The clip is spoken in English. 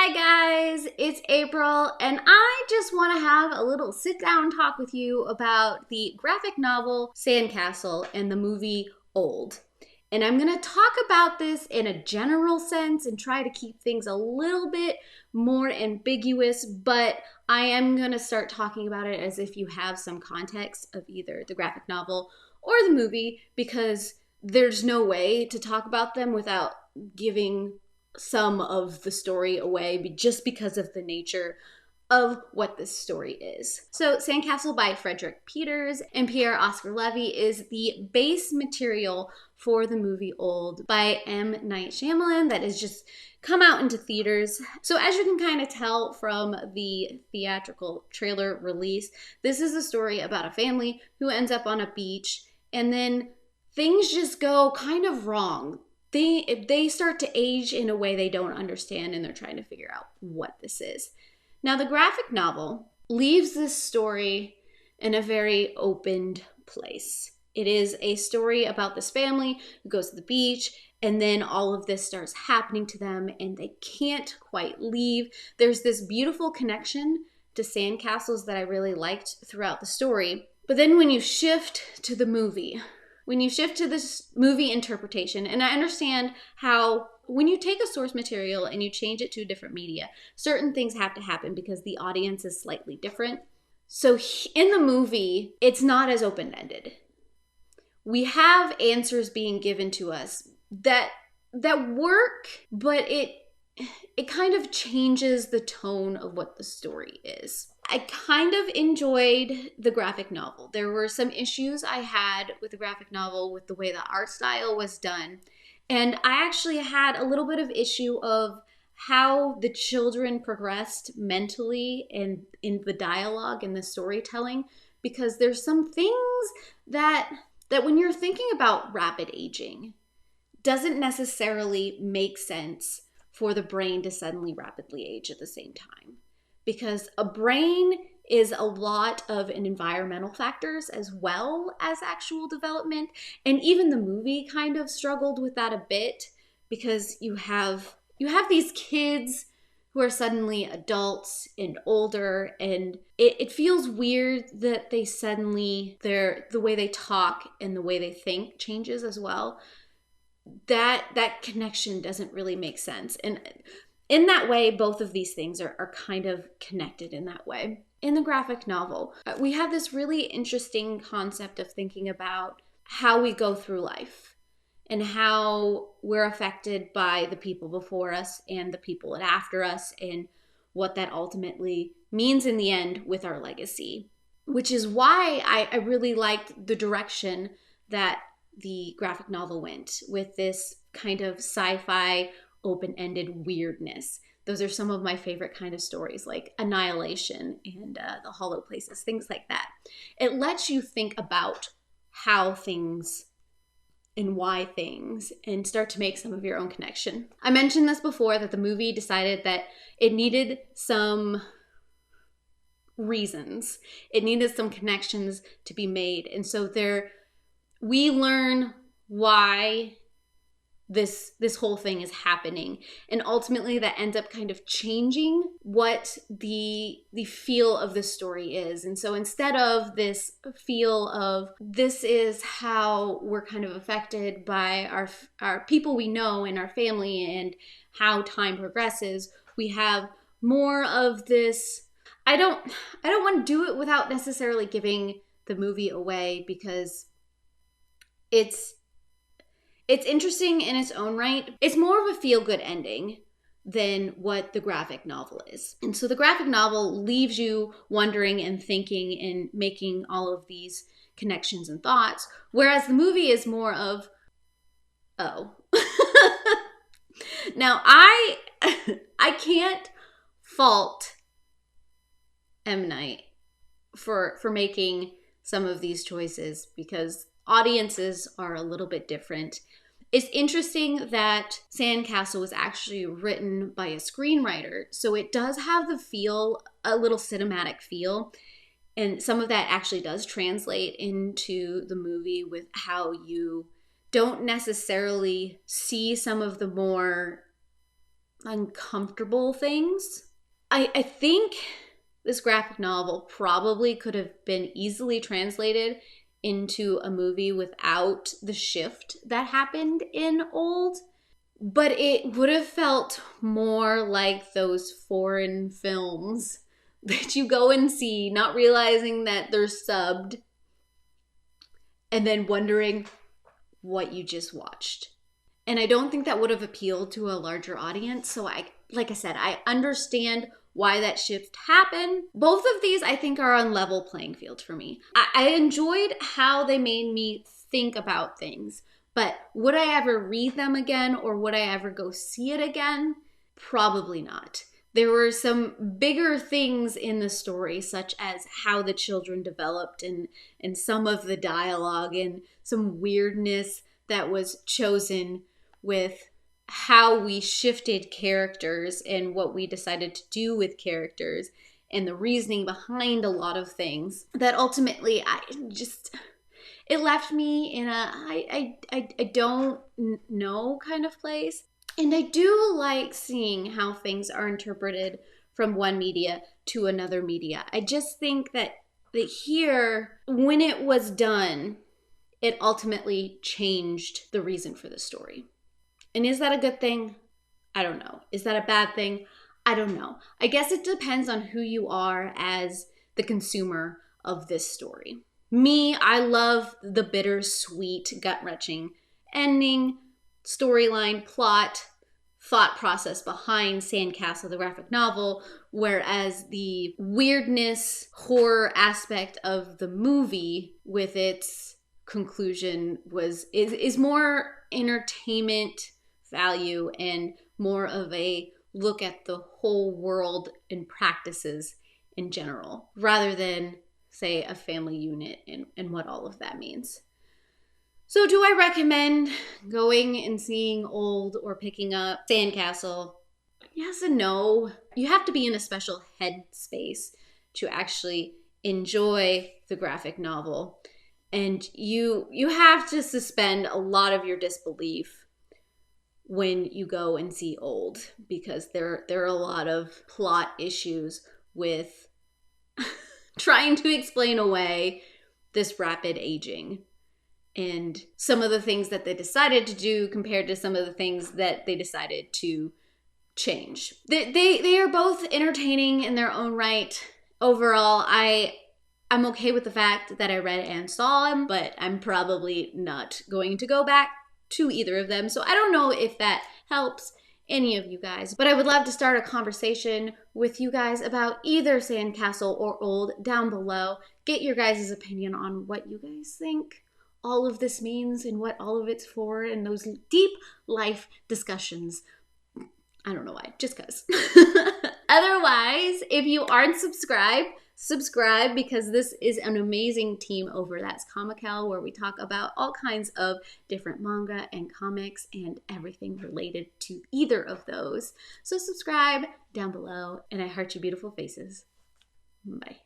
Hi guys, it's April, and I just want to have a little sit-down talk with you about the graphic novel Sandcastle and the movie Old. And I'm going to talk about this in a general sense and try to keep things a little bit more ambiguous, but I am going to start talking about it as if you have some context of either the graphic novel or the movie, because there's no way to talk about them without giving some of the story away just because of the nature of what this story is. So Sandcastle by Frederick Peters and Pierre Oscar Levy is the base material for the movie Old by M. Night Shyamalan that has just come out into theaters. So as you can kind of tell from the theatrical trailer release, this is a story about a family who ends up on a beach and then things just go kind of wrong. They start to age in a way they don't understand, and they're trying to figure out what this is. Now, the graphic novel leaves this story in a very opened place. It is a story about this family who goes to the beach, and then all of this starts happening to them, and they can't quite leave. There's this beautiful connection to sandcastles that I really liked throughout the story. But then when you shift to the movie, when you shift to this movie interpretation, and I understand how when you take a source material and you change it to a different media, certain things have to happen because the audience is slightly different. So in the movie, it's not as open-ended. We have answers being given to us that work, but it kind of changes the tone of what the story is. I kind of enjoyed the graphic novel. There were some issues I had with the graphic novel with the way the art style was done. And I actually had a little bit of issue of how the children progressed mentally and in the dialogue and the storytelling, because there's some things that when you're thinking about rapid aging doesn't necessarily make sense for the brain to suddenly rapidly age at the same time. Because a brain is a lot of an environmental factors as well as actual development. And even the movie kind of struggled with that a bit, because you have these kids who are suddenly adults and older, and it feels weird that they suddenly, the way they talk and the way they think changes as well. That connection doesn't really make sense. And in that way, both of these things are kind of connected in that way. In the graphic novel, we have this really interesting concept of thinking about how we go through life and how we're affected by the people before us and the people after us, and what that ultimately means in the end with our legacy. Which is why I really liked the direction that the graphic novel went with this kind of sci-fi open-ended weirdness. Those are some of my favorite kind of stories, like Annihilation and The Hollow Places, things like that. It lets you think about how things and why things, and start to make some of your own connection. I mentioned this before, that the movie decided that it needed some reasons. It needed some connections to be made. And so we learn why this whole thing is happening, and ultimately that ends up kind of changing what the feel of the story is. And so instead of this feel of this is how we're kind of affected by our people we know and our family and how time progresses, we have more of this. I don't want to do it without necessarily giving the movie away, because it's interesting in its own right. It's more of a feel-good ending than what the graphic novel is. And so the graphic novel leaves you wondering and thinking and making all of these connections and thoughts, whereas the movie is more of, oh. Now, I can't fault M. Night for making some of these choices, because audiences are a little bit different. It's interesting that Sandcastle was actually written by a screenwriter, so it does have the feel, a little cinematic feel, and some of that actually does translate into the movie with how you don't necessarily see some of the more uncomfortable things. I think this graphic novel probably could have been easily translated into a movie without the shift that happened in Old, but it would have felt more like those foreign films that you go and see, not realizing that they're subbed, and then wondering what you just watched. And I don't think that would have appealed to a larger audience. So like I said, I understand why that shift happened. Both of these, I think, are on level playing field for me. I enjoyed how they made me think about things, but would I ever read them again, or would I ever go see it again? Probably not. There were some bigger things in the story, such as how the children developed and some of the dialogue and some weirdness that was chosen with how we shifted characters and what we decided to do with characters and the reasoning behind a lot of things that ultimately it left me in a I don't know kind of place. And I do like seeing how things are interpreted from one media to another media. I just think that here, when it was done, it ultimately changed the reason for the story. And is that a good thing? I don't know. Is that a bad thing? I don't know. I guess it depends on who you are as the consumer of this story. Me, I love the bittersweet, gut-wrenching ending, storyline, plot, thought process behind Sandcastle, the graphic novel, whereas the weirdness, horror aspect of the movie with its conclusion is more entertainment value and more of a look at the whole world and practices in general, rather than, say, a family unit and what all of that means. So do I recommend going and seeing Old or picking up Sandcastle? Yes and no. You have to be in a special headspace to actually enjoy the graphic novel. And you have to suspend a lot of your disbelief when you go and see Old, because there are a lot of plot issues with trying to explain away this rapid aging and some of the things that they decided to do compared to some of the things that they decided to change. They are both entertaining in their own right. Overall, I'm okay with the fact that I read and saw them, but I'm probably not going to go back to either of them. So I don't know if that helps any of you guys, but I would love to start a conversation with you guys about either Sandcastle or Old down below. Get your guys' opinion on what you guys think all of this means and what all of it's for, and those deep life discussions. I don't know why, just cause. Otherwise, if you aren't subscribe, because this is an amazing team over That's Comical, where we talk about all kinds of different manga and comics and everything related to either of those. So subscribe down below, and I heart your beautiful faces. Bye.